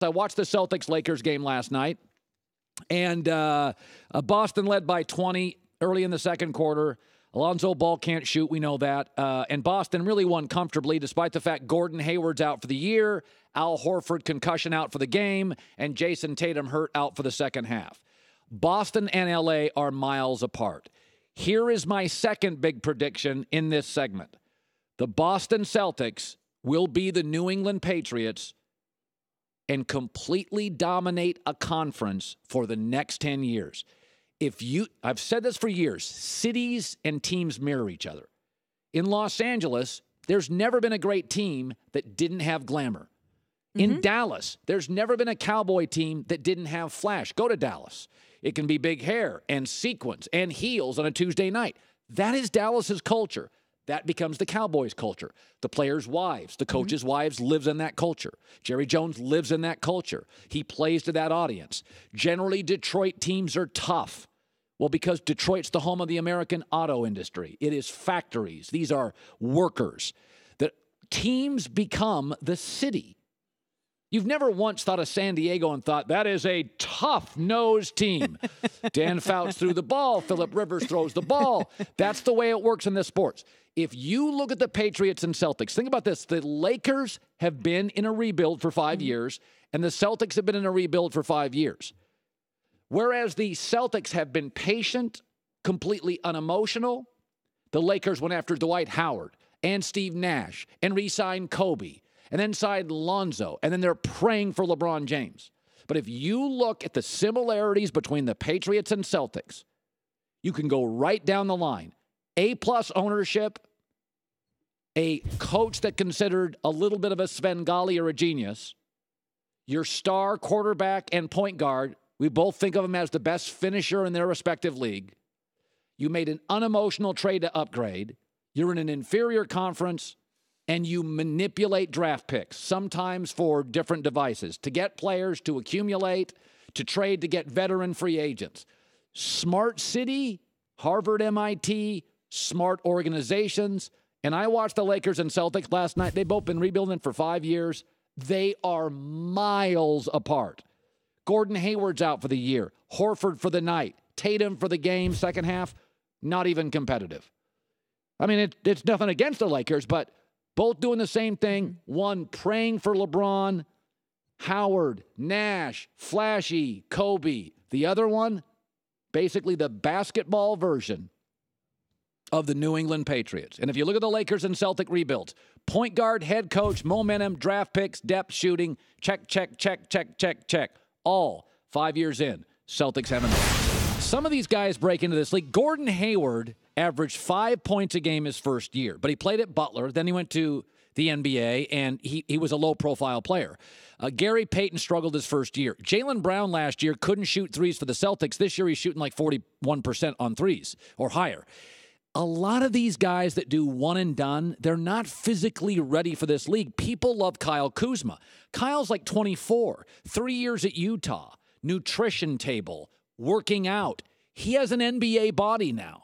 I watched the Celtics-Lakers game last night, and Boston led by 20 early in the second quarter. Lonzo Ball can't shoot, we know that. And Boston really won comfortably, despite the fact Gordon Hayward's out for the year, Al Horford concussion out for the game, and Jason Tatum hurt out for the second half. Boston and L.A. are miles apart. Here is my second big prediction in this segment. The Boston Celtics will be the New England Patriots and completely dominate a conference for the next 10 years. I've said this for years, cities and teams mirror each other. In Los Angeles, there's never been a great team that didn't have glamour. In Dallas, there's never been a Cowboy team that didn't have flash. Go to Dallas. It can be big hair and sequins and heels on a Tuesday night. That is Dallas's culture. That becomes the Cowboys' culture. The players' wives, the coaches' wives lives in that culture. Jerry Jones lives in that culture. He plays to that audience. Generally, Detroit teams are tough. Well, because Detroit's the home of the American auto industry. It is factories. These are workers. The teams become the city. You've never once thought of San Diego and thought, that is a tough-nosed team. Dan Fouts threw the ball. Phillip Rivers throws the ball. That's the way it works in this sports. If you look at the Patriots and Celtics, think about this. The Lakers have been in a rebuild for 5 years, and the Celtics have been in a rebuild for 5 years. Whereas the Celtics have been patient, completely unemotional, the Lakers went after Dwight Howard and Steve Nash and re-signed Kobe and then signed Lonzo, and then they're praying for LeBron James. But if you look at the similarities between the Patriots and Celtics, you can go right down the line. A-plus ownership, a coach that considered a little bit of a Svengali or a genius, your star quarterback and point guard, we both think of him as the best finisher in their respective league. You made an unemotional trade to upgrade. You're in an inferior conference, and you manipulate draft picks, sometimes for different devices, to get players, to accumulate, to trade, to get veteran free agents. Smart city, Harvard, MIT, smart organizations. And I watched the Lakers and Celtics last night. They've both been rebuilding for 5 years. They are miles apart. Gordon Hayward's out for the year. Horford for the night. Tatum for the game, second half. Not even competitive. I mean, it's nothing against the Lakers, but both doing the same thing. One praying for LeBron, Howard, Nash, flashy, Kobe. The other one, basically the basketball version of the New England Patriots. And if you look at the Lakers and Celtic rebuilds, point guard, head coach, momentum, draft picks, depth, shooting, check, check, check, check, check, check. All 5 years in, Celtics haven't done. Some of these guys break into this league. Gordon Hayward averaged 5 points a game his first year, but he played at Butler. Then he went to the NBA, and he was a low-profile player. Gary Payton struggled his first year. Jaylen Brown last year couldn't shoot threes for the Celtics. This year he's shooting like 41% on threes or higher. A lot of these guys that do one and done, they're not physically ready for this league. People love Kyle Kuzma. Kyle's like 24, 3 years at Utah, nutrition table, working out. He has an NBA body now.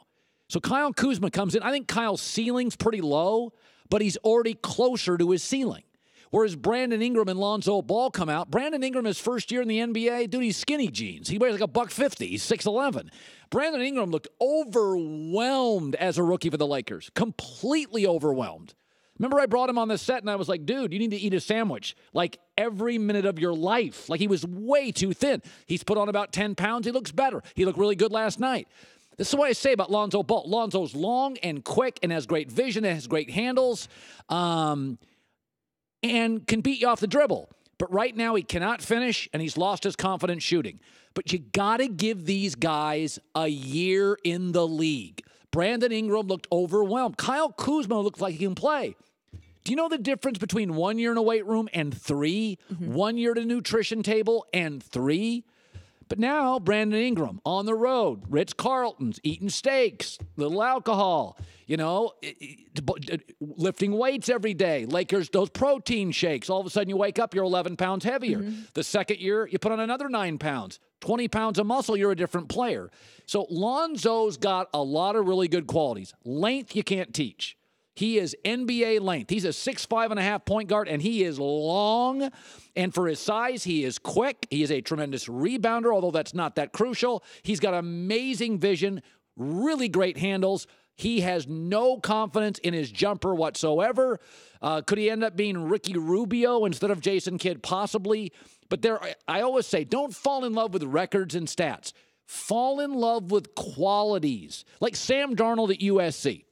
So Kyle Kuzma comes in. I think Kyle's ceiling's pretty low, but he's already closer to his ceiling. Whereas Brandon Ingram and Lonzo Ball come out. Brandon Ingram, his first year in the NBA, dude, he's skinny jeans. He wears like $150. He's 6'11". Brandon Ingram looked overwhelmed as a rookie for the Lakers. Completely overwhelmed. Remember I brought him on the set and I was like, dude, you need to eat a sandwich like every minute of your life. Like he was way too thin. He's put on about 10 pounds. He looks better. He looked really good last night. This is what I say about Lonzo Ball. Lonzo's long and quick and has great vision and has great handles. And can beat you off the dribble. But right now he cannot finish, and he's lost his confidence shooting. But you got to give these guys a year in the league. Brandon Ingram looked overwhelmed. Kyle Kuzma looks like he can play. Do you know the difference between 1 year in a weight room and 3? 1 year at a nutrition table and 3? But now, Brandon Ingram on the road, Ritz-Carlton's, eating steaks, little alcohol, lifting weights every day. Lakers, those protein shakes. All of a sudden, you wake up, you're 11 pounds heavier. The second year, you put on another 9 pounds. 20 pounds of muscle, you're a different player. So Lonzo's got a lot of really good qualities. Length, you can't teach. He is NBA length. He's a 6'5.5" point guard, and he is long. And for his size, he is quick. He is a tremendous rebounder, although that's not that crucial. He's got amazing vision, really great handles. He has no confidence in his jumper whatsoever. Could he end up being Ricky Rubio instead of Jason Kidd? Possibly. But I always say, don't fall in love with records and stats. Fall in love with qualities. Like Sam Darnold at USC.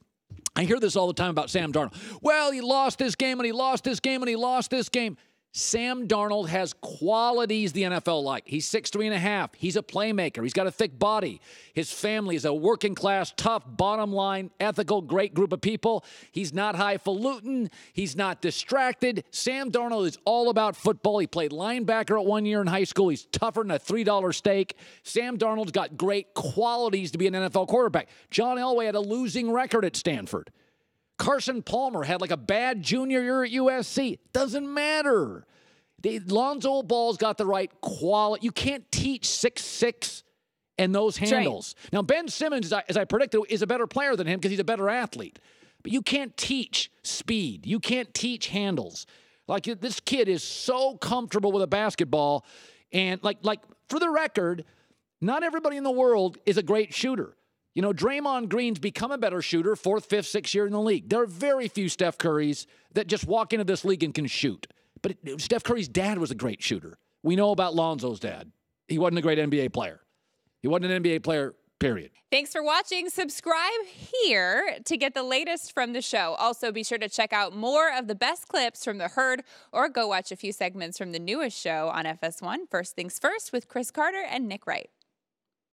I hear this all the time about Sam Darnold. Well, he lost this game, and he lost this game, and he lost this game. Sam Darnold has qualities the NFL like. He's 6'3.5". He's a playmaker. He's got a thick body. His family is a working class, tough, bottom line, ethical, great group of people. He's not highfalutin. He's not distracted. Sam Darnold is all about football. He played linebacker at 1 year in high school. He's tougher than a $3 steak. Sam Darnold's got great qualities to be an NFL quarterback. John Elway had a losing record at Stanford. Carson Palmer had like a bad junior year at USC. Doesn't matter. Lonzo Ball's got the right quality. You can't teach 6'6" and those handles. Right. Now, Ben Simmons, as I predicted, is a better player than him because he's a better athlete. But you can't teach speed. You can't teach handles. Like, this kid is so comfortable with a basketball. And, like for the record, not everybody in the world is a great shooter. You know, Draymond Green's become a better shooter, 4th, 5th, 6th year in the league. There are very few Steph Currys that just walk into this league and can shoot. But Steph Curry's dad was a great shooter. We know about Lonzo's dad. He wasn't a great NBA player. He wasn't an NBA player, period. Thanks for watching. Subscribe here to get the latest from the show. Also, be sure to check out more of the best clips from The Herd, or go watch a few segments from the newest show on FS1, First Things First, with Chris Carter and Nick Wright.